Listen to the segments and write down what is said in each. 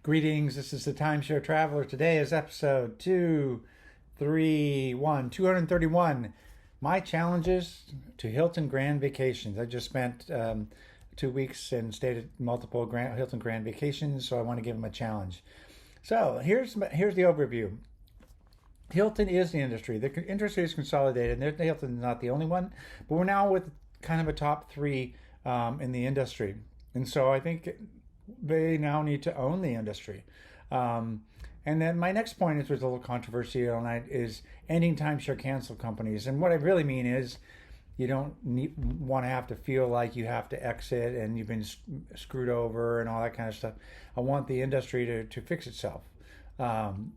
Greetings, this is the Timeshare Traveler. Today is episode 231. My challenges to Hilton Grand Vacations. I just spent 2 weeks and stayed at multiple Hilton Grand Vacations, so I want to give them a challenge. So here's the overview. Hilton is the industry. The industry is consolidated. Hilton is not the only one, but we're now with kind of a top three in the industry. And so I think they now need to own the industry. And then my next point is, was a little controversial tonight, is ending timeshare cancel companies. And what I really mean is you don't want to have to feel like you have to exit and you've been screwed over and all that kind of stuff. I want the industry to fix itself. And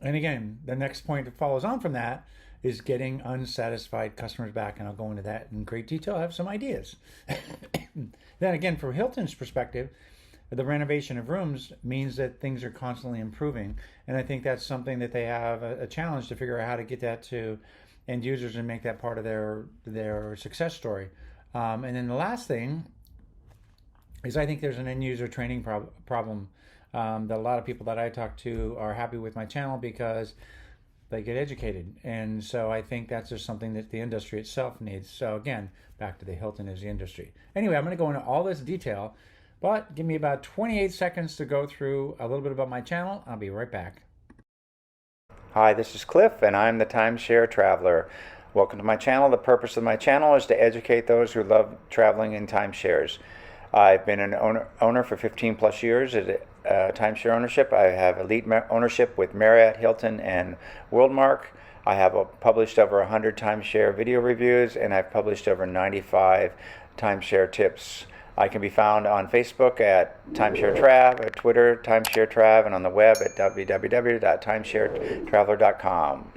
again, the next point that follows on from that is getting unsatisfied customers back, and I'll go into that in great detail. I have some ideas. Then again, from Hilton's perspective, the renovation of rooms means that things are constantly improving, and I think that's something that they have a challenge to figure out how to get that to end users and make that part of their success story. And then the last thing is, I think there's an end user training problem that a lot of people that I talk to are happy with my channel because they get educated. And so I think that's just something that the industry itself needs. So again, back to the Hilton is the industry. Anyway, I'm going to go into all this detail, but give me about 28 seconds to go through a little bit about my channel. I'll be right back. Hi, this is Cliff, and I'm the Timeshare Traveler. Welcome to my channel. The purpose of my channel is to educate those who love traveling in timeshares. I've been an owner for 15 plus years at timeshare ownership. I have elite ownership with Marriott, Hilton, and Worldmark. I have published over 100 timeshare video reviews, and I've published over 95 timeshare tips. I can be found on Facebook at Timeshare Trav, at Twitter, Timeshare Trav, and on the web at www.timesharetraveler.com.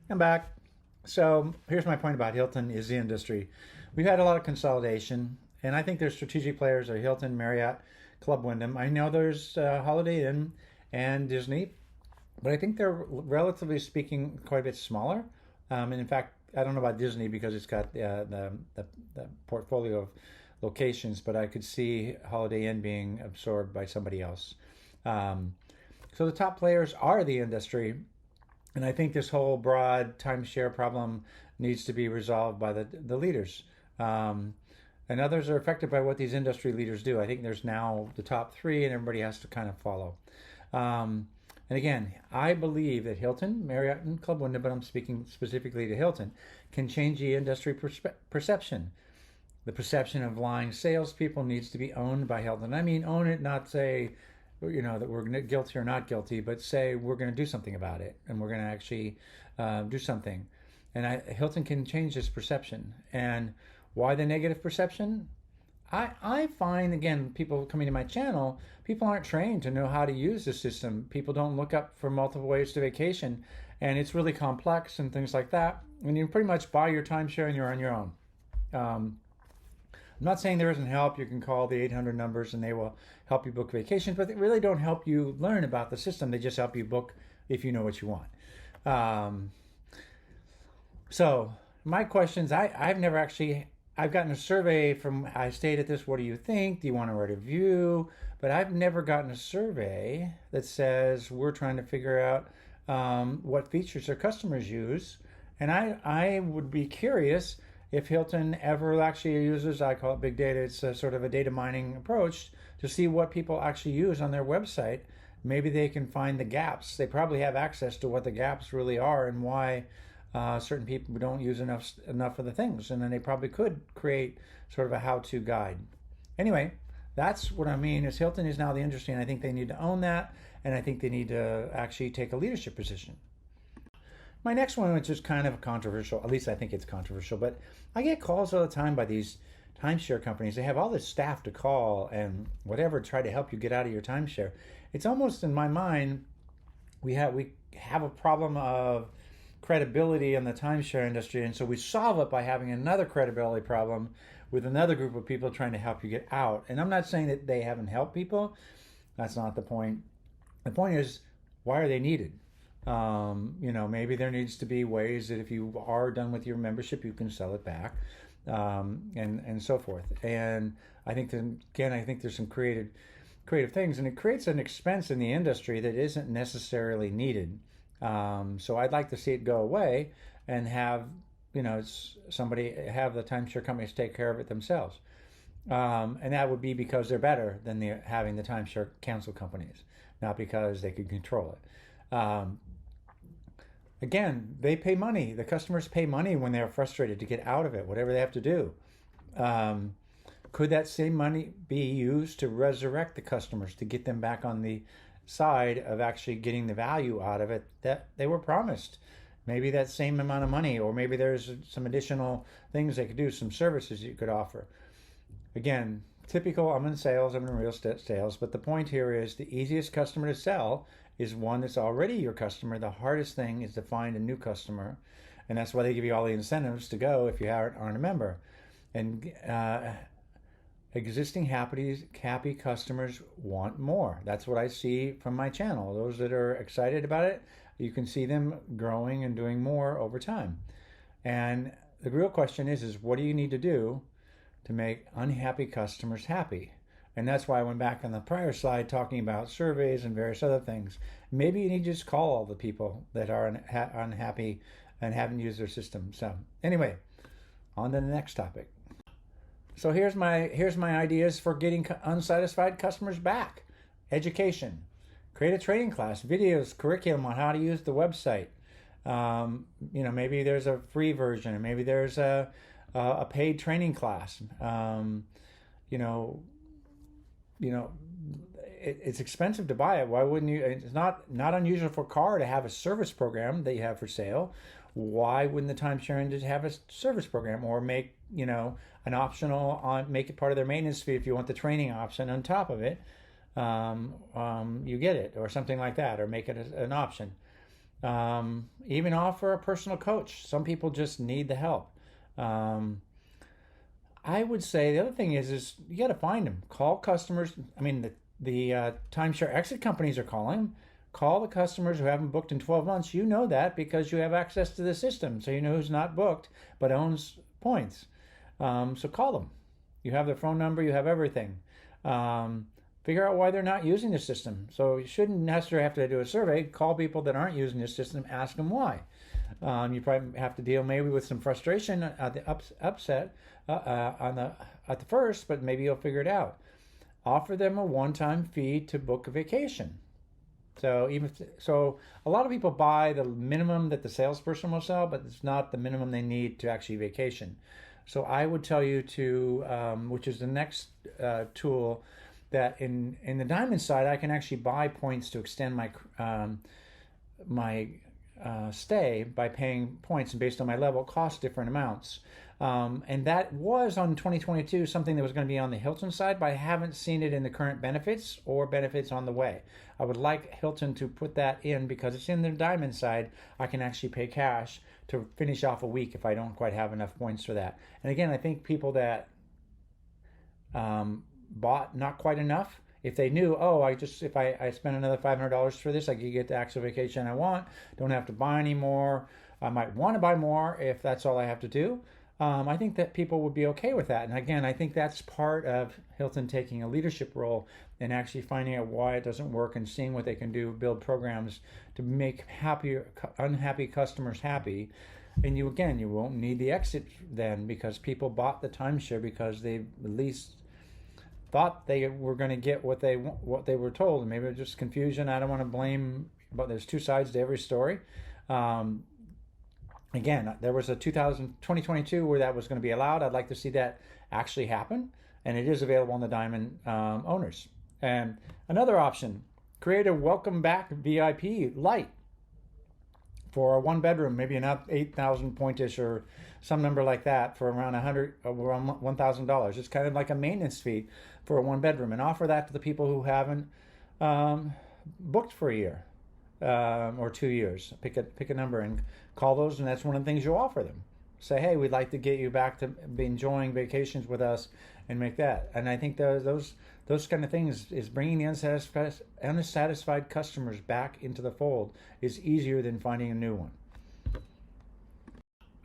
I'm back. So here's my point about Hilton is the industry. We've had a lot of consolidation, and I think there's strategic players are Hilton, Marriott, Club Wyndham. I know there's Holiday Inn and Disney, but I think they're, relatively speaking, quite a bit smaller. And in fact, I don't know about Disney because it's got the portfolio of locations, but I could see Holiday Inn being absorbed by somebody else. So the top players are the industry, and I think this whole broad timeshare problem needs to be resolved by the leaders. And others are affected by what these industry leaders do. I think there's now the top three, and everybody has to kind of follow. And again, I believe that Hilton, Marriott, and Club Wyndham, but I'm speaking specifically to Hilton, can change the industry perception. The perception of lying salespeople needs to be owned by Hilton. I mean, own it, not say, that we're guilty or not guilty, but say we're going to do something about it, and we're going to actually do something. And Hilton can change this perception. And why the negative perception? I find, again, people coming to my channel, people aren't trained to know how to use the system. People don't look up for multiple ways to vacation, and it's really complex and things like that. And you pretty much buy your timeshare and you're on your own. I'm not saying there isn't help. You can call the 800 numbers and they will help you book vacations, but they really don't help you learn about the system. They just help you book if you know what you want. So my questions, I've gotten a survey from, I stayed at this, what do you think? Do you want to write a review? But I've never gotten a survey that says we're trying to figure out what features our customers use. And I would be curious if Hilton ever actually uses, I call it big data, it's a sort of a data mining approach to see what people actually use on their website. Maybe they can find the gaps. They probably have access to what the gaps really are and why certain people don't use enough of the things, and then they probably could create sort of a how-to guide. Anyway, that's what I mean is Hilton is now the industry, and I think they need to own that, and I think they need to actually take a leadership position. My next one, which is kind of controversial, at least I think it's controversial, but I get calls all the time by these timeshare companies. They have all this staff to call and whatever to try to help you get out of your timeshare. It's almost, in my mind, we have a problem of credibility in the timeshare industry, and so we solve it by having another credibility problem with another group of people trying to help you get out. And I'm not saying that they haven't helped people. That's not the point. The point is, why are they needed? Maybe there needs to be ways that if you are done with your membership, you can sell it back, and so forth. And I think that, again, I think there's some creative creative things, and it creates an expense in the industry that isn't necessarily needed. So I'd like to see it go away and have somebody have the timeshare companies take care of it themselves. And that would be because they're better than having the timeshare cancel companies, not because they could control it. Again, they pay money. The customers pay money when they're frustrated to get out of it, whatever they have to do. Could that same money be used to resurrect the customers, to get them back on the side of actually getting the value out of it that they were promised? Maybe that same amount of money, or maybe there's some additional things they could do, some services you could offer. Again, typical, I'm in sales, I'm in real estate sales, but the point here is the easiest customer to sell is one that's already your customer. The hardest thing is to find a new customer, and that's why they give you all the incentives to go if you aren't a member. And existing happy customers want more. That's what I see from my channel. Those that are excited about it, you can see them growing and doing more over time. And the real question is what do you need to do to make unhappy customers happy? And that's why I went back on the prior slide talking about surveys and various other things. Maybe you need to just call all the people that are unhappy and haven't used their system. So anyway, on to the next topic. So here's my ideas for getting unsatisfied customers back. Education. Create a training class, videos, curriculum on how to use the website. Maybe there's a free version, and maybe there's a paid training class. It's expensive to buy it. Why wouldn't you? It's not unusual for a car to have a service program that you have for sale. Why wouldn't the timeshare industry have a service program, or make an optional make it part of their maintenance fee if you want the training option on top of it? You get it, or something like that, or make it an option. Even offer a personal coach. Some people just need the help. I would say the other thing is you got to find them. Call customers. I mean, the timeshare exit companies are calling. Call the customers who haven't booked in 12 months. You know that because you have access to the system, so you know who's not booked but owns points. So call them. You have their phone number. You have everything. Figure out why they're not using the system. So you shouldn't necessarily have to do a survey. Call people that aren't using the system. Ask them why. You probably have to deal maybe with some frustration at the upset at the first, but maybe you'll figure it out. Offer them a one-time fee to book a vacation. So a lot of people buy the minimum that the salesperson will sell, but it's not the minimum they need to actually vacation. So I would tell you to, which is the next tool, that in the diamond side, I can actually buy points to extend my stay by paying points, and based on my level, cost different amounts. And that was on 2022 something that was going to be on the Hilton side, but I haven't seen it in the current benefits or benefits on the way. I would like Hilton to put that in because it's in the diamond side. I can actually pay cash to finish off a week if I don't quite have enough points for that. And again, I think people that bought not quite enough, if they knew, if I spend another $500 for this, I could get the actual vacation I want, don't have to buy anymore. I might want to buy more if that's all I have to do. I think that people would be okay with that. And again, I think that's part of Hilton taking a leadership role and actually finding out why it doesn't work and seeing what they can do, build programs to make unhappy customers happy. And you won't need the exit then, because people bought the timeshare because they at least thought they were going to get what they were told. And maybe it was just confusion. I don't want to blame, but there's two sides to every story. Again, there was a 2022 where that was going to be allowed. I'd like to see that actually happen, and it is available on the Diamond owners. And another option, create a welcome back VIP light for a one bedroom, maybe an 8,000 pointish or some number like that, for around $1,000. It's kind of like a maintenance fee for a one bedroom, and offer that to the people who haven't booked for a year or 2 years. Pick a number and call those, and that's one of the things you offer them. Say, hey, we'd like to get you back to be enjoying vacations with us, and make that. And I think those kind of things is bringing the unsatisfied customers back into the fold is easier than finding a new one.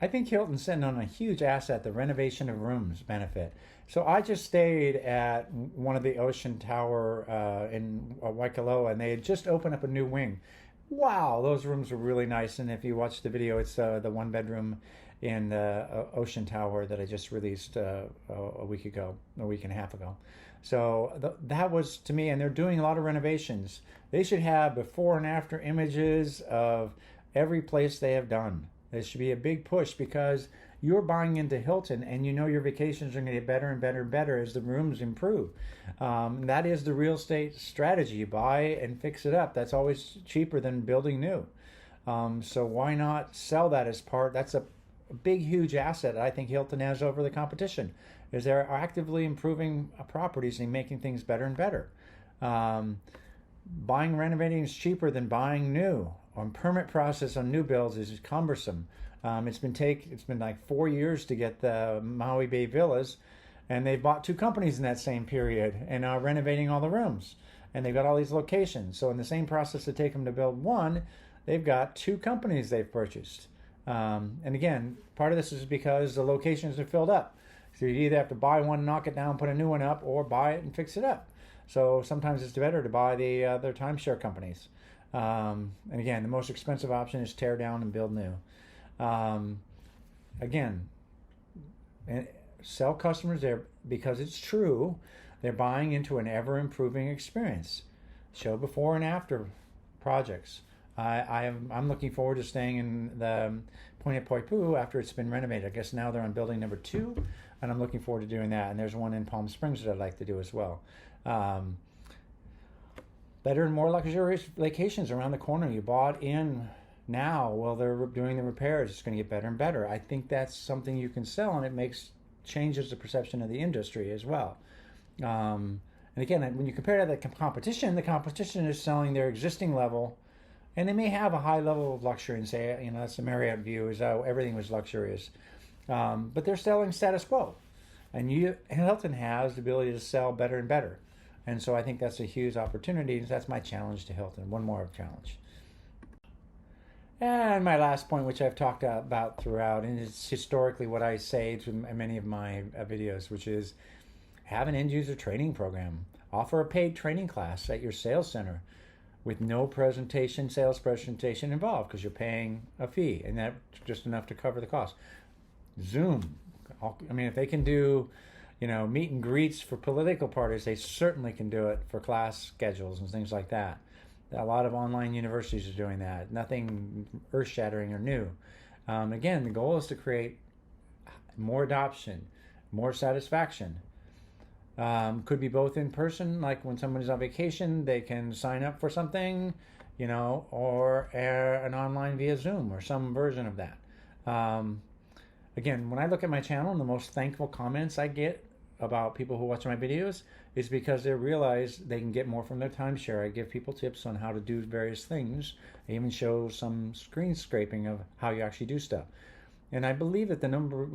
I think Hilton's sitting on a huge asset, the renovation of rooms benefit. So I just stayed at one of the Ocean Tower in Waikoloa, and they had just opened up a new wing. Wow, those rooms were really nice. And if you watch the video, it's the one bedroom in the Ocean Tower that I just released a week ago, a week and a half ago. So that was to me, and they're doing a lot of renovations. They should have before and after images of every place they have done. There should be a big push because you're buying into Hilton and you know your vacations are going to get better and better and better as the rooms improve. That is the real estate strategy. You buy and fix it up. That's always cheaper than building new. So why not sell that as part? That's a big, huge asset I think Hilton has over the competition, is they're actively improving properties and making things better and better. Buying, renovating is cheaper than buying new. Permit process on new builds is cumbersome. It's been like 4 years to get the Maui Bay villas, and they've bought 2 companies in that same period and are renovating all the rooms. And they've got all these locations. So in the same process to take them to build one, they've got 2 companies they've purchased. And again, part of this is because the locations are filled up. So you either have to buy one, knock it down, put a new one up, or buy it and fix it up. So sometimes it's better to buy the other timeshare companies. And again, the most expensive option is tear down and build new. Again, sell customers there because it's true. They're buying into an ever-improving experience. Show before and after projects. I'm looking forward to staying in the Point at Poipu after it's been renovated. I guess now they're on building number 2, and I'm looking forward to doing that. And there's one in Palm Springs that I'd like to do as well. Better and more luxurious vacations around the corner. You bought in now while they're doing the repairs. It's going to get better and better. I think that's something you can sell, and it changes the perception of the industry as well. And again, when you compare to the competition is selling their existing level. And they may have a high level of luxury and say, that's the Marriott view, is how everything was luxurious. But they're selling status quo. And Hilton has the ability to sell better and better. And so I think that's a huge opportunity. That's my challenge to Hilton. One more challenge. And my last point, which I've talked about throughout, and it's historically what I say to many of my videos, which is have an end user training program. Offer a paid training class at your sales center, with no sales presentation involved, because you're paying a fee, and that's just enough to cover the cost. Zoom. If they can do, meet and greets for political parties, they certainly can do it for class schedules and things like that. A lot of online universities are doing that. Nothing earth-shattering or new. Again, the goal is to create more adoption, more satisfaction. Could be both in person, like when someone is on vacation, they can sign up for something, or an online via Zoom or some version of that. Again, when I look at my channel, the most thankful comments I get about people who watch my videos is because they realize they can get more from their timeshare. I give people tips on how to do various things. I even show some screen scraping of how you actually do stuff. And I believe that the number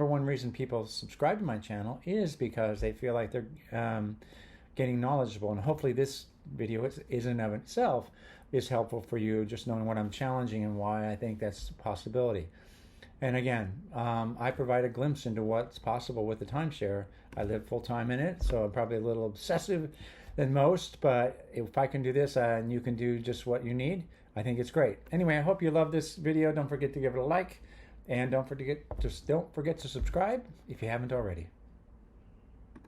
one reason people subscribe to my channel is because they feel like they're getting knowledgeable. And hopefully this video is in of itself is helpful for you, just knowing what I'm challenging and why I think that's a possibility. And again, I provide a glimpse into what's possible with the timeshare. I live full-time in it, so I'm probably a little obsessive than most, but if I can do this and you can do just what you need, I think it's great. Anyway, I hope you love this video. Don't forget to give it a like, and don't forget to subscribe if you haven't already.